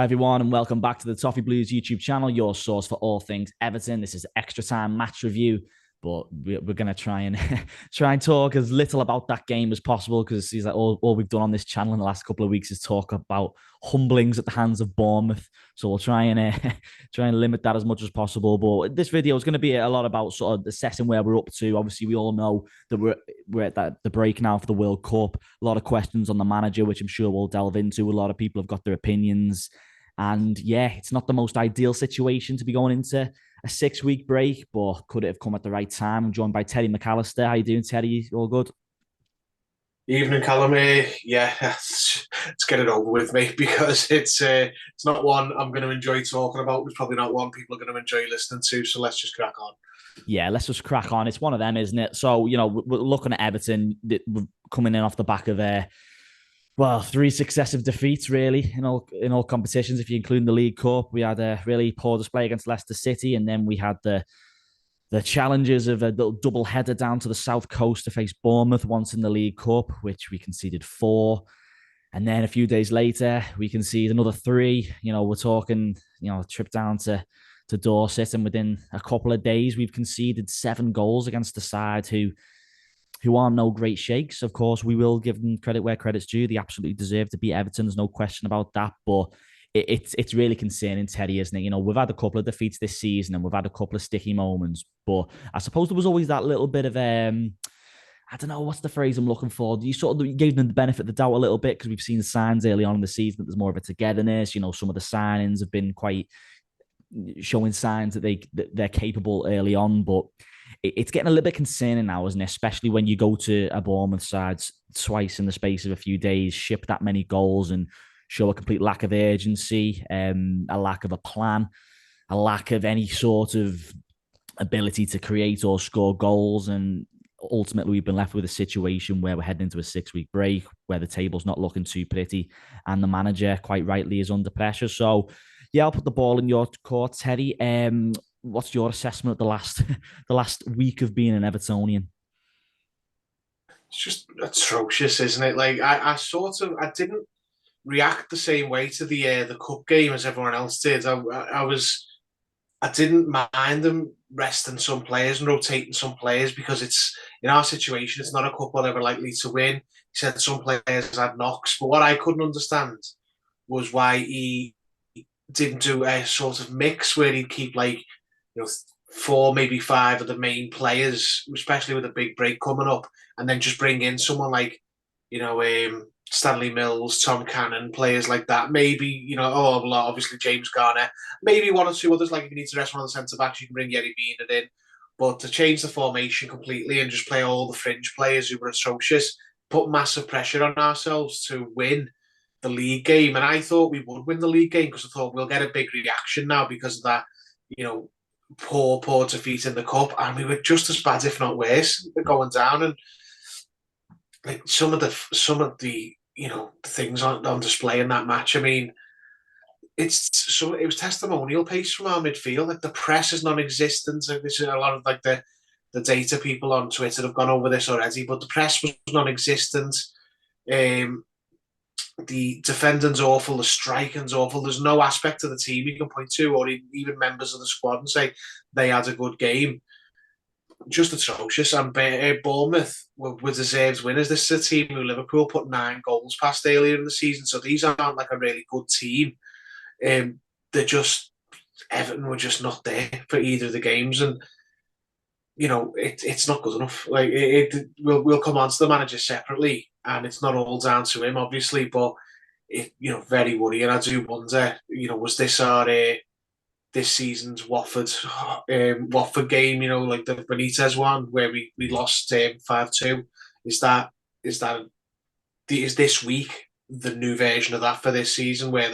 Hi everyone, and welcome back to the Toffee Blues YouTube channel, your source for all things Everton. This is extra time match review, but we're going to try and try and talk as little about that game as possible because like all we've done on this channel in the last couple of weeks is talk about humblings at the hands of Bournemouth. So we'll try and try and limit that as much as possible. But this video is going to be a lot about sort of assessing where we're up to. Obviously, we all know that we're at the break now for the World Cup. A lot of questions on the manager, which I'm sure we'll delve into. A lot of people have got their opinions. And yeah, it's not the most ideal situation to be going into a 6-week break, but could it have come at the right time? I'm joined by Terry McAllister. How you doing, Terry? All good? Evening, Callum. Yeah, let's get it over with, mate, because it's not one I'm going to enjoy talking about. It's probably not one people are going to enjoy listening to. So let's just crack on. Yeah, let's just crack on. It's one of them, isn't it? So, we're looking at Everton. We're coming in off the back of well, 3 successive defeats, really, in all competitions. If you include the League Cup, we had a really poor display against Leicester City, and then we had the challenges of a little double header down to the south coast to face Bournemouth once in the League Cup, which we conceded 4. And then a few days later, we conceded another 3. We're talking, a trip down to Dorset, and within a couple of days, we've conceded 7 goals against the side who are no great shakes. Of course, we will give them credit where credit's due. They absolutely deserve to beat Everton. There's no question about that. But it's really concerning, Teddy, isn't it? We've had a couple of defeats this season and we've had a couple of sticky moments. But I suppose there was always that little bit of I don't know what's the phrase I'm looking for. You sort of gave them the benefit of the doubt a little bit because we've seen signs early on in the season that there's more of a togetherness. Some of the signings have been quite showing signs that they're capable early on, but it's getting a little bit concerning now, isn't it? Especially when you go to a Bournemouth side twice in the space of a few days, ship that many goals and show a complete lack of urgency, a lack of a plan, a lack of any sort of ability to create or score goals. And ultimately, we've been left with a situation where we're heading into a 6-week break, where the table's not looking too pretty, and the manager, quite rightly, is under pressure. So, yeah, I'll put the ball in your court, Teddy. What's your assessment of the last week of being an Evertonian? It's just atrocious, isn't it? Like I didn't react the same way to the cup game as everyone else did. I didn't mind them resting some players and rotating some players because it's in our situation, it's not a cup where they were likely to win. He said some players had knocks, but what I couldn't understand was why he didn't do a sort of mix where he'd keep you know 4, maybe 5 of the main players, especially with a big break coming up, and then just bring in someone like Stanley Mills, Tom Cannon, players like that. Maybe obviously James Garner, maybe 1 or 2 others. Like if you need to rest one of the centre backs, you can bring Yerry Bean in. But to change the formation completely and just play all the fringe players who were atrocious, put massive pressure on ourselves to win the league game. And I thought we would win the league game because I thought we'll get a big reaction now because of that, poor defeat in the cup. And we were just as bad, if not worse, going down. And like some of the things on display in that match. I mean, it was testimonial pace from our midfield. Like the press is non-existent. So this is a lot of like the data people on Twitter have gone over this already, but the press was non-existent. Um, the defending's awful, the striking's awful. There's no aspect of the team you can point to, or even members of the squad, and say they had a good game. Just atrocious. And Bournemouth were deserved winners. This is a team who Liverpool put 9 goals past earlier in the season, so these aren't like a really good team. They're just Everton were just not there for either of the games, and it's not good enough. Like we'll come on to the manager separately, and it's not all down to him, obviously, but very worrying. I do wonder, was this our this season's Watford game? Like the Benitez one where we lost 5-2. Is that is this week the new version of that for this season where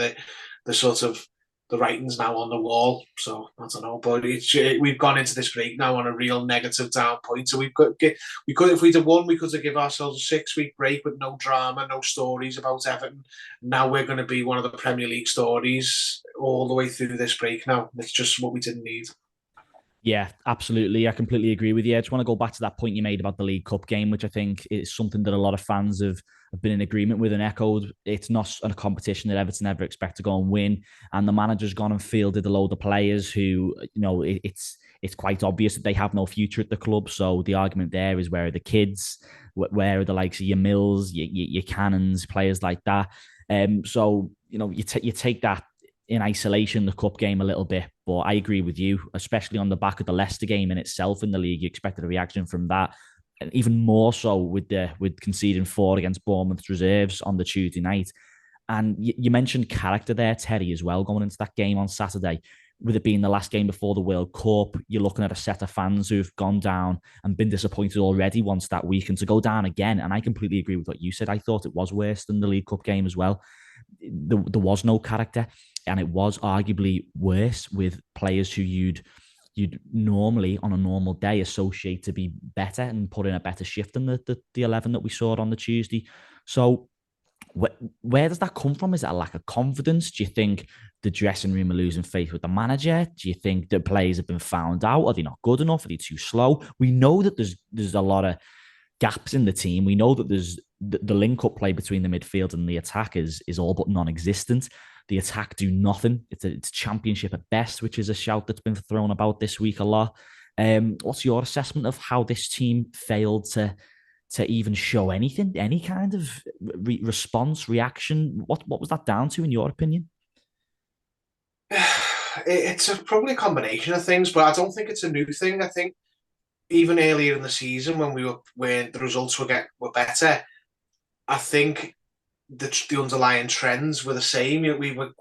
the sort of the writing's now on the wall? So I don't know, but we've gone into this break now on a real negative down point. So we could if we'd have won, we could have given ourselves a 6-week break with no drama, no stories about Everton. Now we're going to be one of the Premier League stories all the way through this break. Now it's just what we didn't need. Yeah, absolutely. I completely agree with you. I just want to go back to that point you made about the League Cup game, which I think is something that a lot of fans have been in agreement with and echoed. It's not a competition that Everton ever expect to go and win. And the manager's gone and fielded a load of players who, it's quite obvious that they have no future at the club. So the argument there is, where are the kids? Where are the likes of your Mills, your Cannons, players like that? So you take that in isolation, the cup game, a little bit. But I agree with you, especially on the back of the Leicester game in itself in the league. You expected a reaction from that, and even more so with conceding 4 against Bournemouth's reserves on the Tuesday night. And you mentioned character there, Terry, as well, going into that game on Saturday. With it being the last game before the World Cup, you're looking at a set of fans who've gone down and been disappointed already once that week, and to go down again. And I completely agree with what you said. I thought it was worse than the League Cup game as well. There was no character, and it was arguably worse with players who you'd normally on a normal day associate to be better and put in a better shift than the 11 that we saw on the Tuesday. So where does that come from? Is it a lack of confidence? Do you think the dressing room are losing faith with the manager? Do you think the players have been found out? Are they not good enough? Are they too slow? We know that there's a lot of gaps in the team. We know that there's the link up play between the midfield and the attack is all but non-existent. The attack do nothing. It's championship at best, which is a shout that's been thrown about this week a lot. What's your assessment of how this team failed to even show anything, any kind of response, reaction? What was that down to, in your opinion? It's probably a combination of things, but I don't think it's a new thing. I think even earlier in the season when the results were better, I think the underlying trends were the same. We weren't,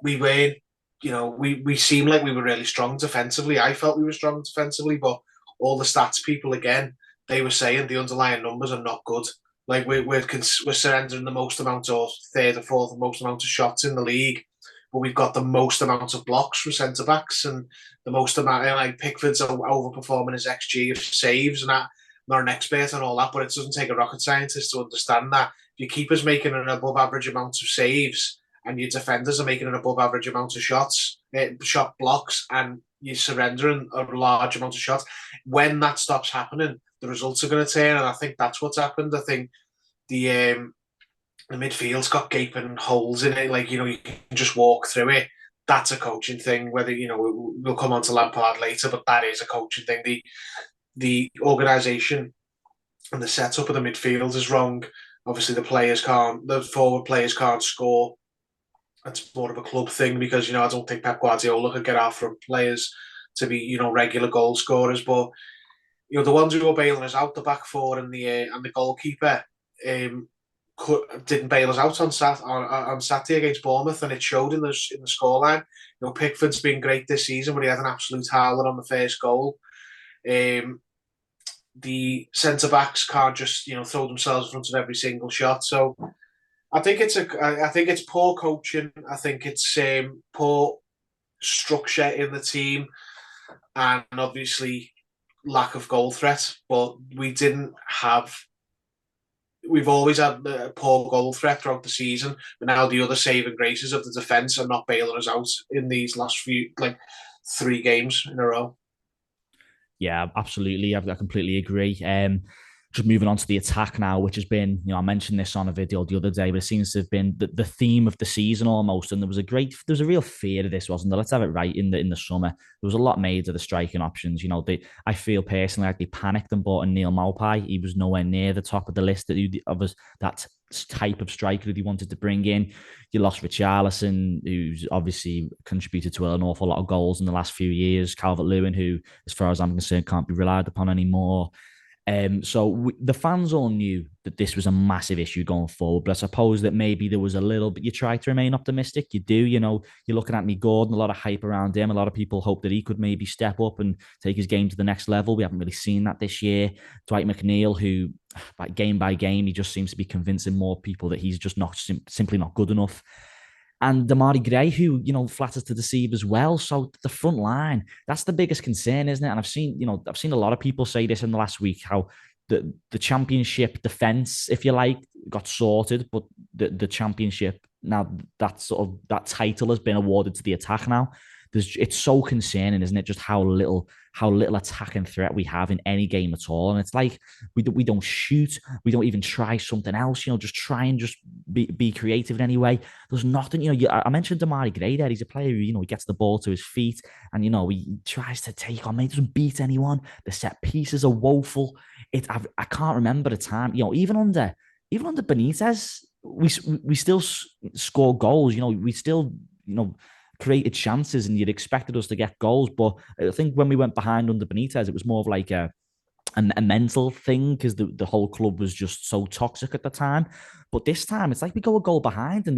we seemed like we were really strong defensively. I felt we were strong defensively, but all the stats people, again, they were saying the underlying numbers are not good. Like we're surrendering the most amount, or third or fourth most amount of shots in the league, but we've got the most amount of blocks from centre backs and the most amount. Like Pickford's overperforming his XG of saves, and I'm not an expert on all that, but it doesn't take a rocket scientist to understand that if your keeper's making an above average amount of saves and your defenders are making an above average amount of shot blocks, and you're surrendering a large amount of shots, when that stops happening, the results are going to turn. And I think that's what's happened. I think the midfield's got gaping holes in it. Like, you can just walk through it. That's a coaching thing. Whether, we'll come on to Lampard later, but that is a coaching thing. The organisation and the setup of the midfield is wrong. Obviously, the forward players can't score. It's more of a club thing because, I don't think Pep Guardiola could get our front players to be, regular goal scorers. But, the ones who were bailing us out, the back four and the goalkeeper, didn't bail us out on Saturday against Bournemouth, and it showed in the scoreline. Pickford's been great this season, but he had an absolute howler on the first goal. The centre backs can't just throw themselves in front of every single shot. So I think it's poor coaching. I think it's poor structure in the team, and obviously lack of goal threat. But we've always had a poor goal threat throughout the season, but now the other saving graces of the defence are not bailing us out in these last 3 games in a row. Yeah, absolutely. I completely agree. Just moving on to the attack now, which has been, I mentioned this on a video the other day, but it seems to have been the theme of the season almost. And there was a real fear of this, wasn't there? Let's have it right in the summer. There was a lot made of the striking options. I feel personally like they panicked and bought in Neil Maupay. He was nowhere near the top of the list that type of striker that he wanted to bring in. You lost Richarlison, who's obviously contributed to an awful lot of goals in the last few years. Calvert-Lewin, who, as far as I'm concerned, can't be relied upon anymore. The fans all knew that this was a massive issue going forward, but I suppose that maybe there was a little bit, you try to remain optimistic. You do, you're looking at Anthony Gordon, a lot of hype around him. A lot of people hope that he could maybe step up and take his game to the next level. We haven't really seen that this year. Dwight McNeil, who game by game, he just seems to be convincing more people that he's just simply not good enough. And Damari Gray, who, flatters to deceive as well. So the front line, that's the biggest concern, isn't it? And I've seen a lot of people say this in the last week, how the championship defense, if you like, got sorted, but the championship, now that title has been awarded to the attack now. it's so concerning, isn't it? Just how little attacking threat we have in any game at all. And it's like we don't shoot, we don't even try something else. Just try and just be creative in any way. There's nothing. I mentioned Damari Gray there. He's a player who he gets the ball to his feet and he tries to take on. He doesn't beat anyone. The set pieces are woeful. I can't remember the time. Even under Benitez, we still score goals. We still created chances, and you'd expected us to get goals. But I think when we went behind under Benitez, it was more of like a mental thing because the whole club was just so toxic at the time. But this time, it's like we go a goal behind, and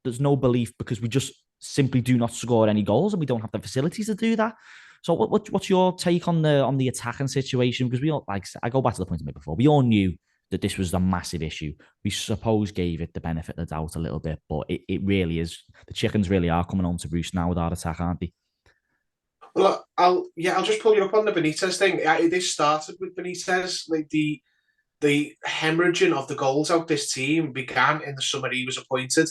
there's no belief because we just simply do not score any goals, and we don't have the facilities to do that. So what's your take on the attacking situation? Because we all, like I go back to the point I made before. We all knew that this was a massive issue. We suppose gave it the benefit of the doubt a little bit, but it really is. The chickens really are coming home to roost now with our attack, aren't they? Well, I'll just pull you up on the Benitez thing. This started with Benitez. Like the hemorrhaging of the goals out this team began in the summer he was appointed.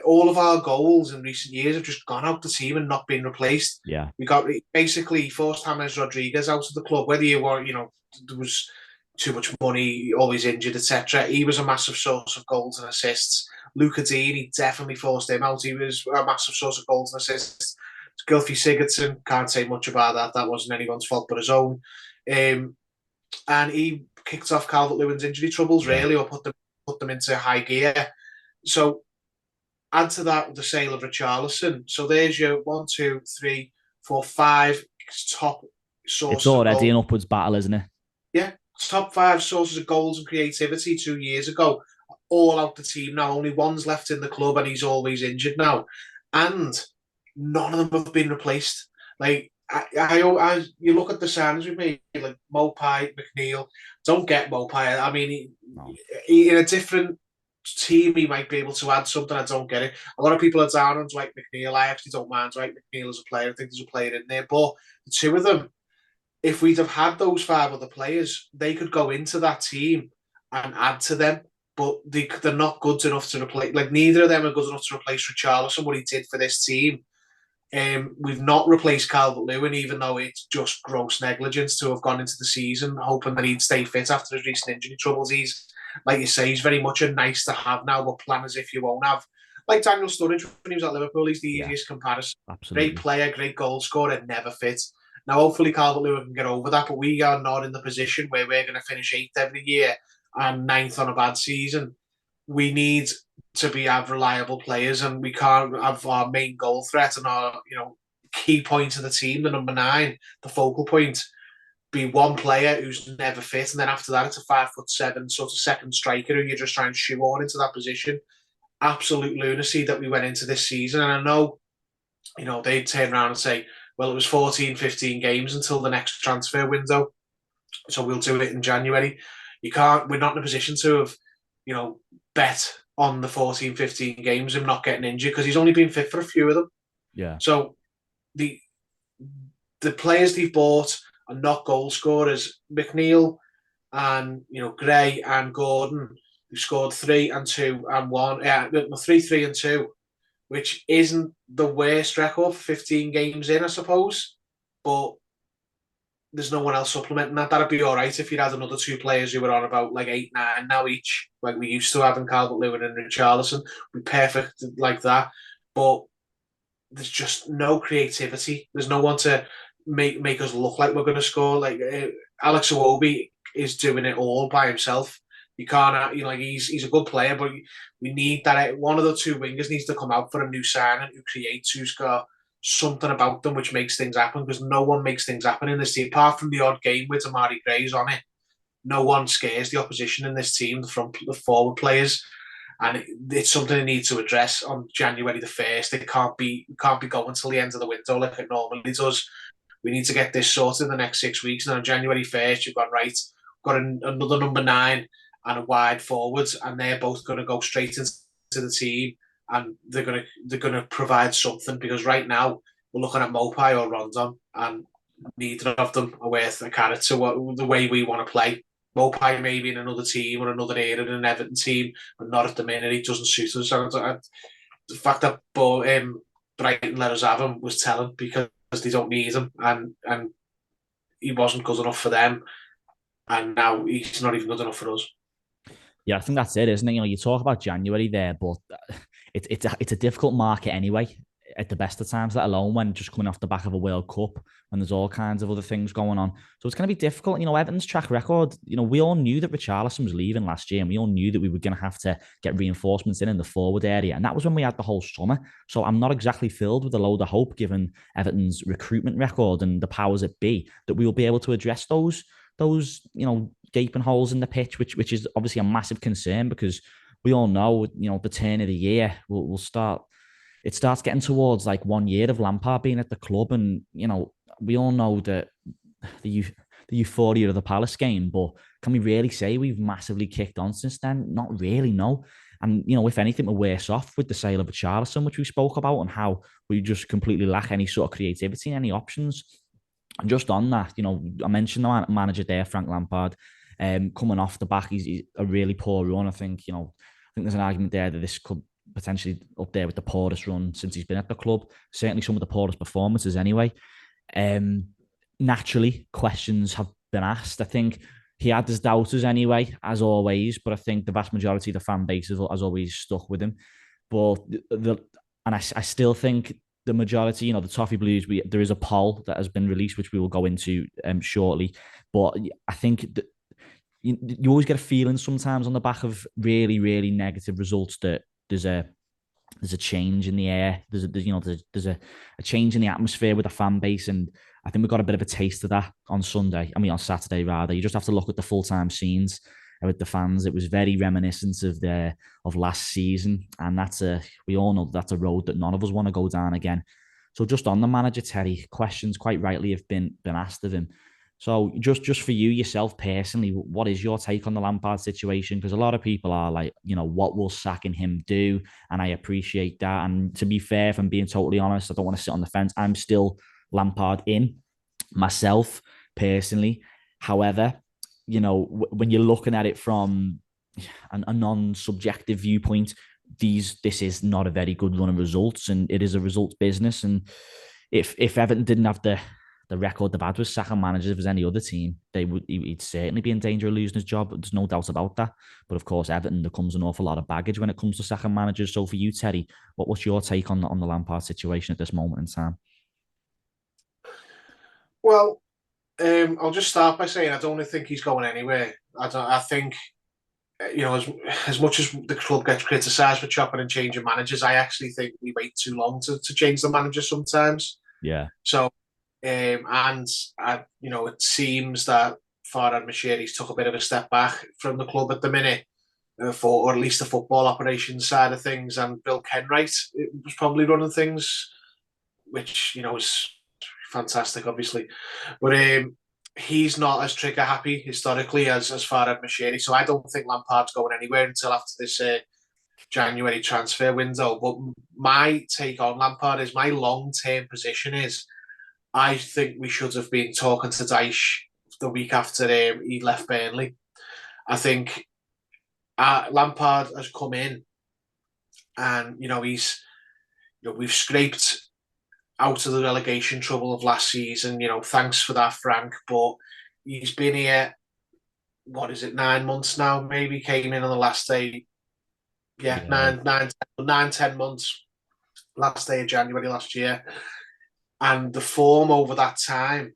All of our goals in recent years have just gone out the team and not been replaced. Yeah. We got basically forced James Rodriguez out of the club, whether you were, there was too much money, always injured, etc. He was a massive source of goals and assists. Luca Dean, he definitely forced him out. He was a massive source of goals and assists. Gylfi Sigurdsson, can't say much about that. That wasn't anyone's fault but his own. And he kicked off Calvert-Lewin's injury troubles, really, or put them into high gear. So add to that the sale of Richarlison. So there's your 1, 2, 3, 4, 5 top sources. It's already an upwards battle, isn't it? Yeah, top 5 sources of goals and creativity 2 years ago, all out the team now. Only one's left in the club, and he's always injured now. And none of them have been replaced. Like you look at the signings we made, like Mopai, McNeil. Don't get Mopai. I mean, he in a different team, he might be able to add something. I don't get it. A lot of people are down on Dwight McNeil. I actually don't mind Dwight McNeil as a player. I think there's a player in there. But the two of them, if we'd have had those 5 other players, they could go into that team and add to them. But they're not good enough to replace. Like, neither of them are good enough to replace Richarlison, what he did for this team. We've not replaced Calvert-Lewin, even though it's just gross negligence to have gone into the season hoping that he'd stay fit after his recent injury troubles. He's, like you say, he's very much a nice to have now, but plan as if you won't have. Like Daniel Sturridge when he was at Liverpool, he's the easiest comparison. Absolutely. Great player, great goal scorer, never fit. Now, hopefully Calvert-Lewin can get over that, but we are not in the position where we're going to finish 8th every year and 9th on a bad season. We need to have reliable players, and we can't have our main goal threat and our key point of the team, the number 9, the focal point, be one player who's never fit, and then after that it's a 5'7" sort of second striker who you're just trying to shoehorn into that position. Absolute lunacy that we went into this season. And I know they'd turn around and say, well, it was 14, 15 games until the next transfer window, so we'll do it in January. We're not in a position to have bet on the 14, 15 games, him not getting injured, because he's only been fit for a few of them. Yeah. So the players they've bought are not goal scorers. McNeil and Gray and Gordon, who scored 3 and 2 and 1, 3, 3 and 2, which isn't the worst record for 15 games in, I suppose. But there's no one else supplementing that. That'd be all right if you'd had another 2 players who were on about like 8, 9 now each, like we used to have in Calvert-Lewin and Richarlison. Be perfect like that. But there's just no creativity. There's no one to make us look like we're going to score. Like Alex Iwobi is doing it all by himself. You can't, he's a good player, but we need that. One of the 2 wingers needs to come out for a new signing who creates, who's got something about them which makes things happen, because no one makes things happen in this team apart from the odd game with Damari Gray's on it. No one scares the opposition in this team, the forward players, and it's something they need to address on January the 1st. It can't be going until the end of the window like it normally does. We need to get this sorted in the next 6 weeks, and on January 1st you've got another number 9 and a wide forwards, and they're both going to go straight into the team, and they're going to provide something, because right now we're looking at Mopai or Rondon, and neither of them are worth a carrot to the way we want to play. Mopai maybe in another team or another era in an Everton team, but not at the minute. It doesn't suit us. So the fact that Brighton let us have him was telling, because they don't need him, and he wasn't good enough for them, and now he's not even good enough for us. Yeah, I think that's it, isn't it? You talk about January there, but it's a difficult market anyway at the best of times, let alone when just coming off the back of a World Cup when there's all kinds of other things going on. So it's going to be difficult. Everton's track record, we all knew that Richarlison was leaving last year, and we all knew that we were going to have to get reinforcements in the forward area. And that was when we had the whole summer. So I'm not exactly filled with a load of hope given Everton's recruitment record and the powers that be that we will be able to address those gaping holes in the pitch, which is obviously a massive concern because we all know, the turn of the year will start. It starts getting towards like 1 year of Lampard being at the club, and we all know that the euphoria of the Palace game. But can we really say we've massively kicked on since then? Not really, no. And if anything, we're worse off with the sale of Richarlison, which we spoke about, and how we just completely lack any sort of creativity, any options. And just on that, I mentioned the manager there, Frank Lampard, coming off the back, he's a really poor run. I think there's an argument there that this could potentially up there with the poorest run since he's been at the club. Certainly some of the poorest performances anyway. Naturally, questions have been asked. I think he had his doubters anyway, as always, but I think the vast majority of the fan base has always stuck with him. But I still think the majority, the Toffee Blues, there is a poll that has been released, which we will go into shortly. But I think you always get a feeling sometimes on the back of really, really negative results that there's a change in the air. There's a change in the atmosphere with the fan base, and I think we got a bit of a taste of that on Saturday rather. You just have to look at the full-time scenes with the fans. It was very reminiscent of last season, and we all know that's a road that none of us want to go down again. So just on the manager, Terry, questions quite rightly have been asked of him. So just for you yourself personally, what is your take on the Lampard situation? Because a lot of people are like, what will sacking him do? And I appreciate that. And to be fair, if I'm being totally honest, I don't want to sit on the fence. I'm still Lampard in myself personally. However, when you're looking at it from a non-subjective viewpoint, this is not a very good run of results, and it is a results business. And if Everton didn't have the record they've had with sacking managers, if it was any other team, he'd certainly be in danger of losing his job. There's no doubt about that. But of course, Everton, there comes an awful lot of baggage when it comes to sacking managers. So for you, Terry, what's your take on the Lampard situation at this moment in time? Well, I'll just start by saying I don't think he's going anywhere. I think as much as the club gets criticised for chopping and changing managers, I actually think we wait too long to change the manager sometimes. Yeah. So, it seems that Farhad Moshiri's took a bit of a step back from the club at the minute, or at least the football operations side of things, and Bill Kenwright was probably running things, which is fantastic, obviously, but he's not as trigger happy historically as Farhad Moshiri. So I don't think Lampard's going anywhere until after this January transfer window. But my take on Lampard is, my long-term position is, I think we should have been talking to Dyche the week after he left Burnley. I think Lampard has come in, and we've scraped out of the relegation trouble of last season. Thanks for that, Frank. But he's been here, 9 months now? Maybe came in on the last day. Yeah, 10 months. Last day of January last year, and the form over that time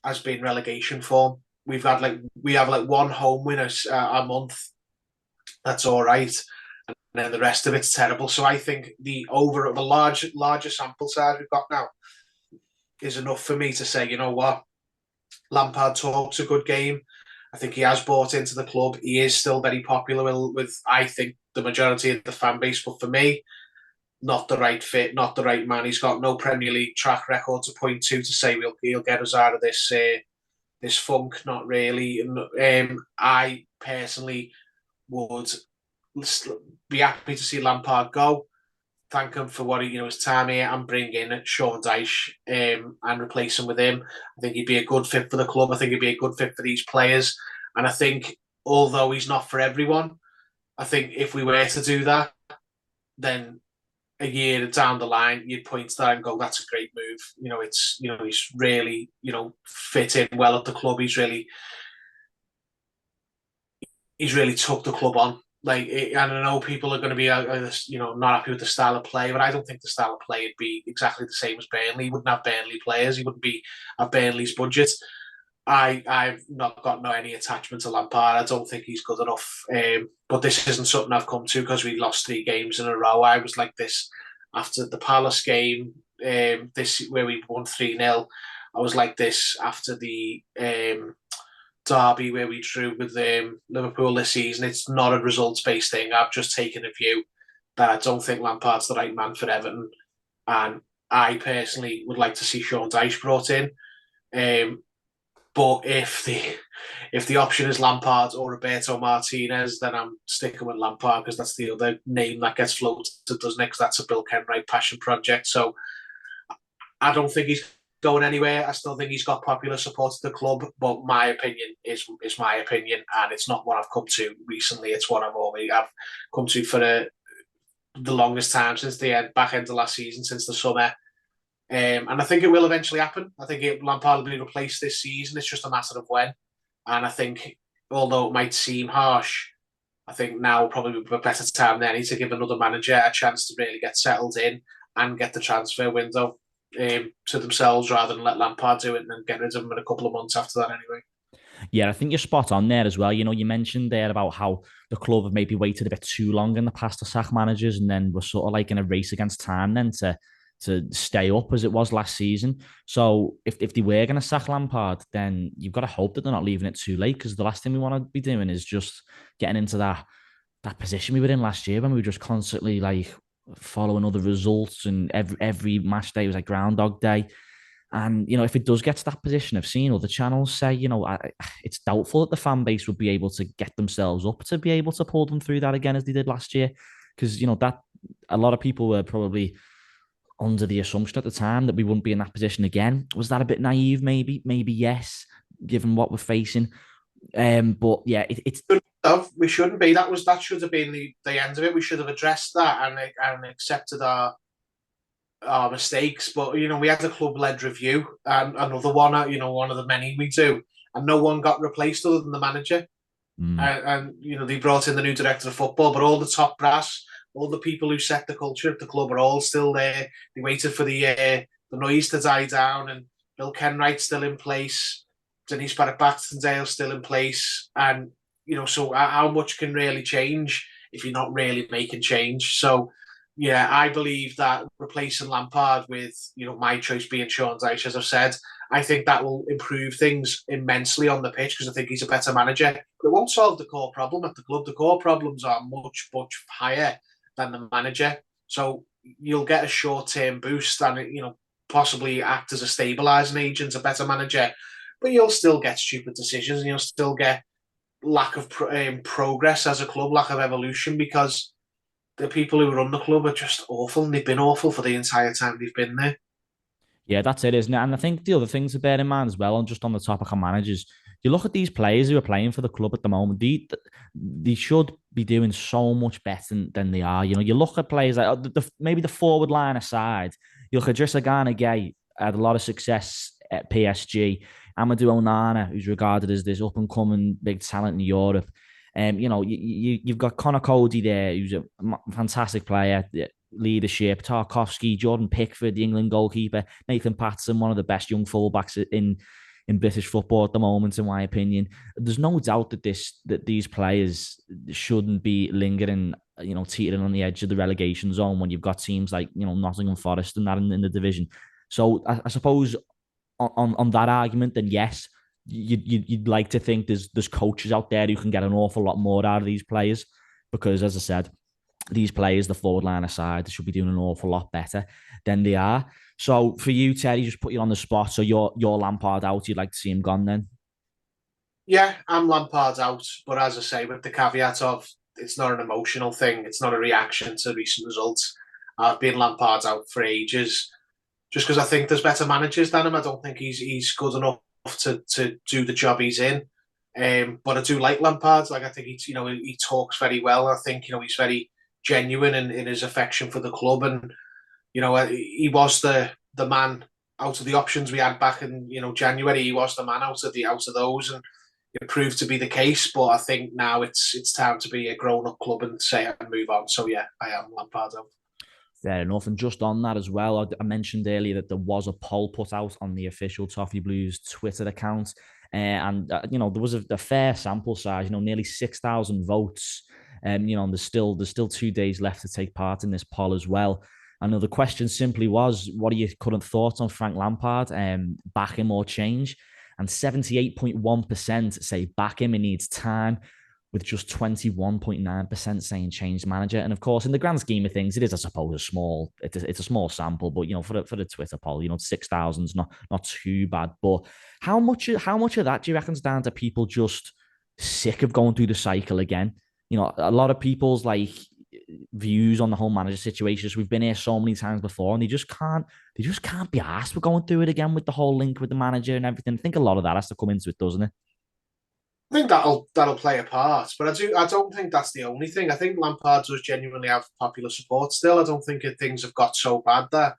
has been relegation form. We have one home win a month. That's all right. And then the rest of it's terrible. So I think the larger sample size we've got now is enough for me to say, you know what, Lampard talks a good game. I think he has bought into the club. He is still very popular with I think, the majority of the fan base. But for me, not the right fit, not the right man. He's got no Premier League track record to point to say he'll get us out of this funk. Not really. I personally would be happy to see Lampard go. Thank him for what his time here, and bring in Sean Dyche and replace him with him. I think he'd be a good fit for the club. I think he'd be a good fit for these players. And I think, although he's not for everyone, I think if we were to do that, then a year down the line, you'd point to that and go, "That's a great move." He's really fit in well at the club. He's really took the club on. And I know people are going to be, not happy with the style of play, but I don't think the style of play would be exactly the same as Burnley. He wouldn't have Burnley players. He wouldn't be at Burnley's budget. I've not got any attachment to Lampard. I don't think he's good enough. But this isn't something I've come to because we lost 3 games in a row. I was like this after the Palace game, this where we won 3-0. I was like this after the derby where we drew with Liverpool this season. It's not a results-based thing. I've just taken a view that I don't think Lampard's the right man for Everton. And I personally would like to see Sean Dyche brought in. But if the option is Lampard or Roberto Martinez, then I'm sticking with Lampard because that's the other name that gets floated, doesn't it? Because that's a Bill Kenwright passion project. So I don't think he's going anywhere. I still think he's got popular support at the club, but my opinion is my opinion, and it's not what I've come to recently. It's what I've come to for the longest time since the back end of last season, since the summer. And I think it will eventually happen. I think Lampard will be replaced this season. It's just a matter of when. And I think, although it might seem harsh, I think now probably be a better time than any to give another manager a chance to really get settled in and get the transfer window to themselves rather than let Lampard do it and then get rid of him in a couple of months after that anyway. Yeah, I think you're spot on there as well. You mentioned there about how the club have maybe waited a bit too long in the past to sack managers, and then we're sort of like in a race against time then to stay up as it was last season. So if they were going to sack Lampard, then you've got to hope that they're not leaving it too late, because the last thing we want to be doing is just getting into that position we were in last year when we were just constantly like following other results, and every match day was like Groundhog Day. And, if it does get to that position, I've seen other channels say, it's doubtful that the fan base would be able to get themselves up to be able to pull them through that again as they did last year. Because, that a lot of people were probably under the assumption at the time that we wouldn't be in that position again. Was that a bit naive? Maybe yes, given what we're facing. But yeah, it's we shouldn't be. That should have been the end of it. We should have addressed that and accepted our mistakes. But we had a club-led review and another one. One of the many we do, and no one got replaced other than the manager. And they brought in the new director of football, but all the top brass, all the people who set the culture at the club are all still there. They waited for the noise to die down, and Bill Kenwright's still in place. Denise Barrett-Baxterdale's still in place, and so how much can really change if you're not really making change? So, yeah, I believe that replacing Lampard with my choice being Sean Dyche, as I've said, I think that will improve things immensely on the pitch because I think he's a better manager. But it won't solve the core problem at the club. The core problems are much, much higher than the manager. So you'll get a short-term boost and possibly act as a stabilising agent, a better manager. But you'll still get stupid decisions and you'll still get lack of progress as a club, lack of evolution, because the people who run the club are just awful, and they've been awful for the entire time they've been there. Yeah, that's it, isn't it? And I think the other things to bear in mind as well, and just on the topic of managers, you look at these players who are playing for the club at the moment, they should be doing so much better than they are. You look at players like maybe the forward line aside, you look at Idrissa Gana Gueye, had a lot of success at PSG. Amadou Onana, who's regarded as this up-and-coming big talent in Europe. You've got Connor Cody there, who's a fantastic player, leadership. Tarkowski, Jordan Pickford, the England goalkeeper, Nathan Patterson, one of the best young fullbacks in British football at the moment, in my opinion. There's no doubt that these players shouldn't be lingering, teetering on the edge of the relegation zone when you've got teams like Nottingham Forest and that in the division. So I suppose on that argument, then yes, you'd like to think there's coaches out there who can get an awful lot more out of these players, because, as I said, these players, the forward line aside, they should be doing an awful lot better than they are. So for you, Terry, just put you on the spot. So you're Lampard out. You'd like to see him gone then? Yeah, I'm Lampard out, but as I say, with the caveat of it's not an emotional thing. It's not a reaction to recent results. I've been Lampard out for ages, just because I think there's better managers than him. I don't think he's good enough to do the job he's in. But I do like Lampard. Like, I think he talks very well. I think he's very genuine in his affection for the club, and he was the man out of the options we had back in January. He was the man out of those, and it proved to be the case. But I think now it's time to be a grown up club and say and move on. So yeah, I am Lampard out. Fair enough. And just on that as well, I mentioned earlier that there was a poll put out on the official Toffee Blues Twitter account. There was a fair sample size, nearly 6,000 votes. And there's still 2 days left to take part in this poll as well. I know the question simply was, what are your current thoughts on Frank Lampard? Back him or change? And 78.1% say back him, he needs time, with just 21.9% saying change manager. And of course, in the grand scheme of things, it is, I suppose, it's a small sample, but for the Twitter poll, 6,000 is not too bad. But how much of that do you reckon's down to people just sick of going through the cycle again? A lot of people's views on the whole manager situation. We've been here so many times before, and they just can't be asked for going through it again with the whole link with the manager and everything. I think a lot of that has to come into it, doesn't it? I think that'll play a part, but I don't think that's the only thing. I think Lampard does genuinely have popular support still. I don't think things have got so bad that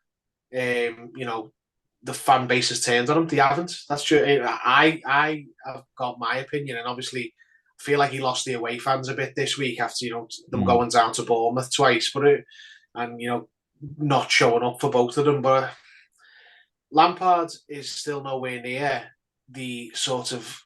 the fan base has turned on him. They haven't. That's true. I have got my opinion, and obviously I feel like he lost the away fans a bit this week after them going down to Bournemouth twice, and not showing up for both of them. But Lampard is still nowhere near the sort of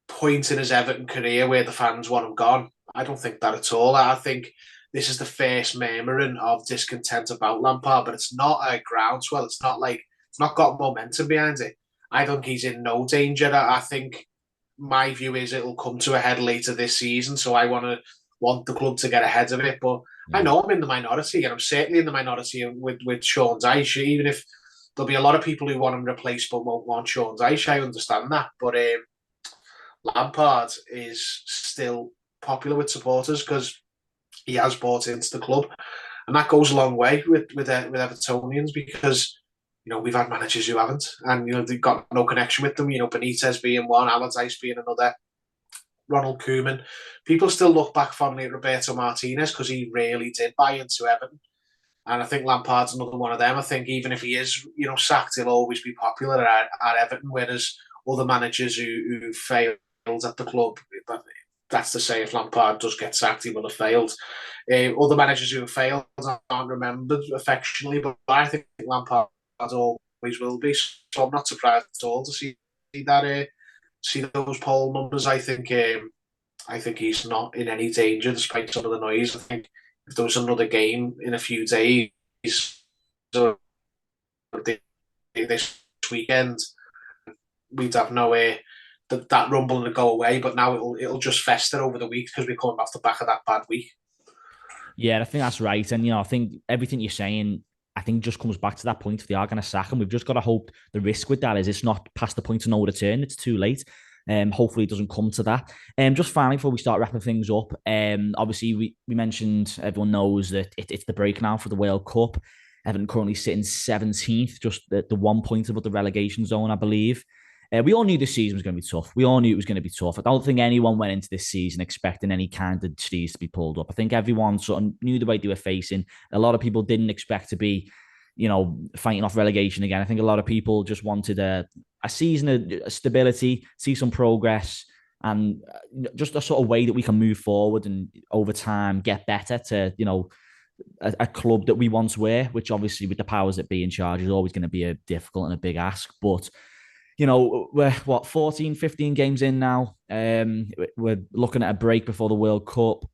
point in his Everton career where the fans want him gone. I don't think that at all. I think this is the first murmuring of discontent about Lampard, but it's not a groundswell. It's not got momentum behind it. I think he's in no danger. I think my view is it'll come to a head later this season. So I want the club to get ahead of it. But I know I'm in the minority, and I'm certainly in the minority with Sean Dyche. Even if there'll be a lot of people who want him replaced but won't want Sean Dyche, I understand that. But Lampard is still popular with supporters because he has bought into the club, and that goes a long way with Evertonians because we've had managers who haven't, and they've got no connection with them. Benitez being one, Allardyce being another, Ronald Koeman. People still look back fondly at Roberto Martinez because he really did buy into Everton. And I think Lampard's another one of them. I think even if he is, sacked, he'll always be popular at Everton, whereas other managers who failed at the club, that's to say if Lampard does get sacked, he will have failed. Other managers who have failed aren't remembered affectionately, but I think Lampard always will be. So I'm not surprised at all to see that. See those poll numbers. I think he's not in any danger despite some of the noise. I think if there was another game in a few days or this weekend, we'd have nowhere that rumbling to go away. But now it'll just fester over the week because we're coming off the back of that bad week. Yeah, I think that's right. And, I think everything you're saying, I think just comes back to that point if they are going to sack him. We've just got to hope the risk with that is it's not past the point of no return. It's too late. Hopefully it doesn't come to that. Just finally, before we start wrapping things up, obviously we mentioned, everyone knows that it's the break now for the World Cup. Everton currently sitting 17th, just the 1 point above the relegation zone, I believe. We all knew this season was going to be tough. We all knew it was going to be tough. I don't think anyone went into this season expecting any kind of sleeves to be pulled up. I think everyone sort of knew the way they were facing. A lot of people didn't expect to be, fighting off relegation again. I think a lot of people just wanted a season of stability, see some progress, and just a sort of way that we can move forward and over time get better to, a club that we once were, which obviously with the powers that be in charge is always going to be a difficult and a big ask. But we're 14, 15 games in now. We're looking at a break before the World Cup.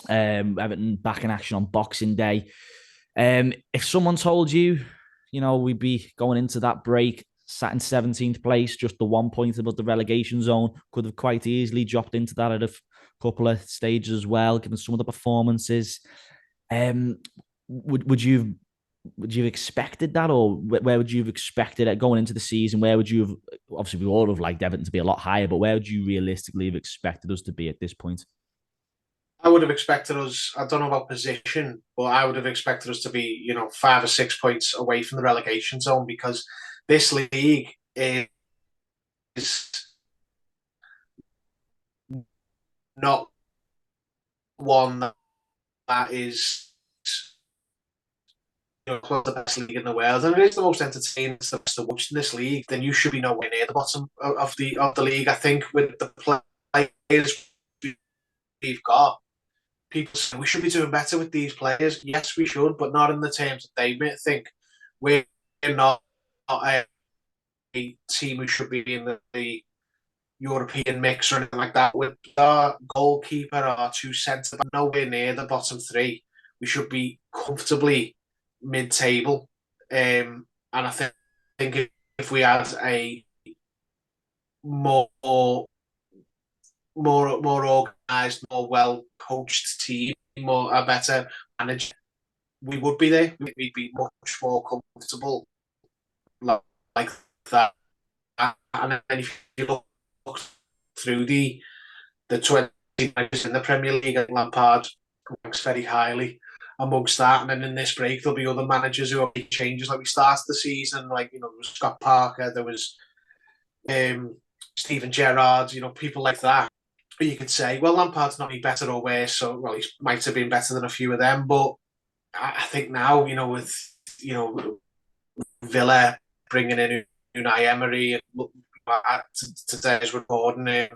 Everton back in action on Boxing Day. If someone told you, we'd be going into that break, sat in 17th place, just the 1 point above the relegation zone, could have quite easily dropped into that at a couple of stages as well, given some of the performances. Would you have expected that, or where would you have expected it going into the season? Where would you have, obviously we all have liked Everton to be a lot higher, but where would you realistically have expected us to be at this point? I would have expected us, I don't know about position, but I would have expected us to be, 5 or 6 points away from the relegation zone because this league is not one that is, the best league in the world, and it is the most entertaining, it's the best to watch in this league, then you should be nowhere near the bottom of the league. I think with the players we've got, people say we should be doing better with these players. Yes, we should, but not in the terms that they may think. We're not a team who should be in the European mix or anything like that. With our goalkeeper, our two centre, nowhere near the bottom three. We should be comfortably mid-table. And I think if we had a more organised, more well coached team, a better manager, we would be there. We'd be much more comfortable like that. And then if you look through the 20 managers in the Premier League, Lampard ranks very highly amongst that. And then in this break, there'll be other managers who have made changes. Like we started the season, like, there was Scott Parker, there was Steven Gerrard, people like that. But you could say, well, Lampard's not any better or worse, so he might have been better than a few of them. But I think now, with Villa bringing in Unai Emery, and today's recording,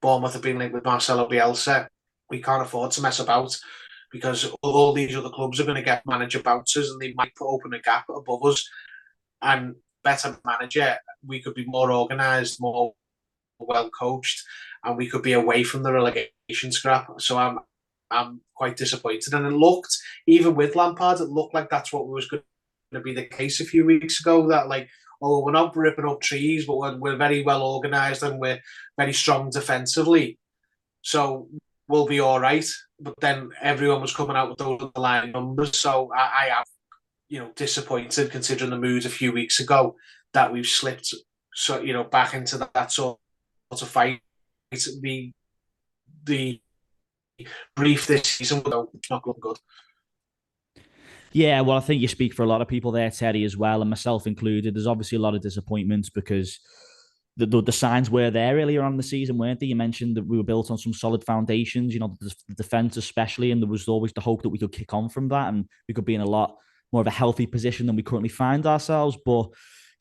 Bournemouth have been linked with Marcelo Bielsa. We can't afford to mess about, because all these other clubs are going to get manager bounces, and they might open a gap above us. And better manager, we could be more organised, more well coached, and we could be away from the relegation scrap. So I'm quite disappointed. And it looked, even with Lampard, it looked like that's what was going to be the case a few weeks ago. That, like, we're not ripping up trees, but we're very well organised and we're very strong defensively, so we'll be all right. But then everyone was coming out with those underlying numbers, so I am, disappointed, considering the mood a few weeks ago, that we've slipped, back into that sort of fight. The brief this season, it's not looking good. Yeah, well, I think you speak for a lot of people there, Terry, as well, and myself included. There's obviously a lot of disappointments because the signs were there earlier on in the season, weren't they? You mentioned that we were built on some solid foundations, the defence especially, and there was always the hope that we could kick on from that and we could be in a lot more of a healthy position than we currently find ourselves. But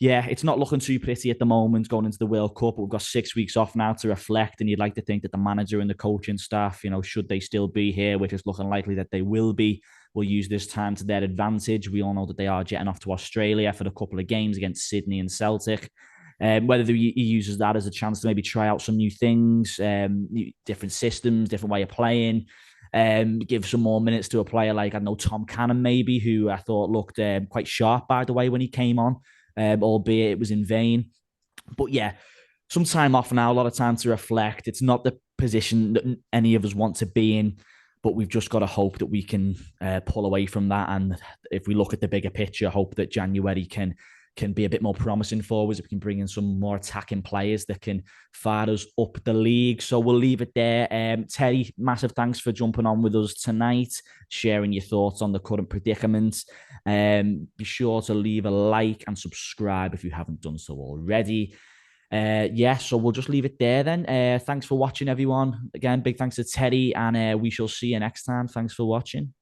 yeah, it's not looking too pretty at the moment going into the World Cup. We've got 6 weeks off now to reflect, and you'd like to think that the manager and the coaching staff, should they still be here, which is looking likely that they will be, will use this time to their advantage. We all know that they are jetting off to Australia for a couple of games against Sydney and Celtic. Whether he uses that as a chance to maybe try out some new things, different systems, different way of playing, give some more minutes to a player like, I don't know, Tom Cannon maybe, who I thought looked quite sharp, by the way, when he came on, albeit it was in vain. But yeah, some time off now, a lot of time to reflect. It's not the position that any of us want to be in, but we've just got to hope that we can pull away from that. And if we look at the bigger picture, hope that January can be a bit more promising for us. If we can bring in some more attacking players that can fire us up the league. So we'll leave it there. Terry, massive thanks for jumping on with us tonight, sharing your thoughts on the current predicament. Be sure to leave a like and subscribe if you haven't done so already. So we'll just leave it there then. Thanks for watching, everyone. Again, big thanks to Terry, and we shall see you next time. Thanks for watching.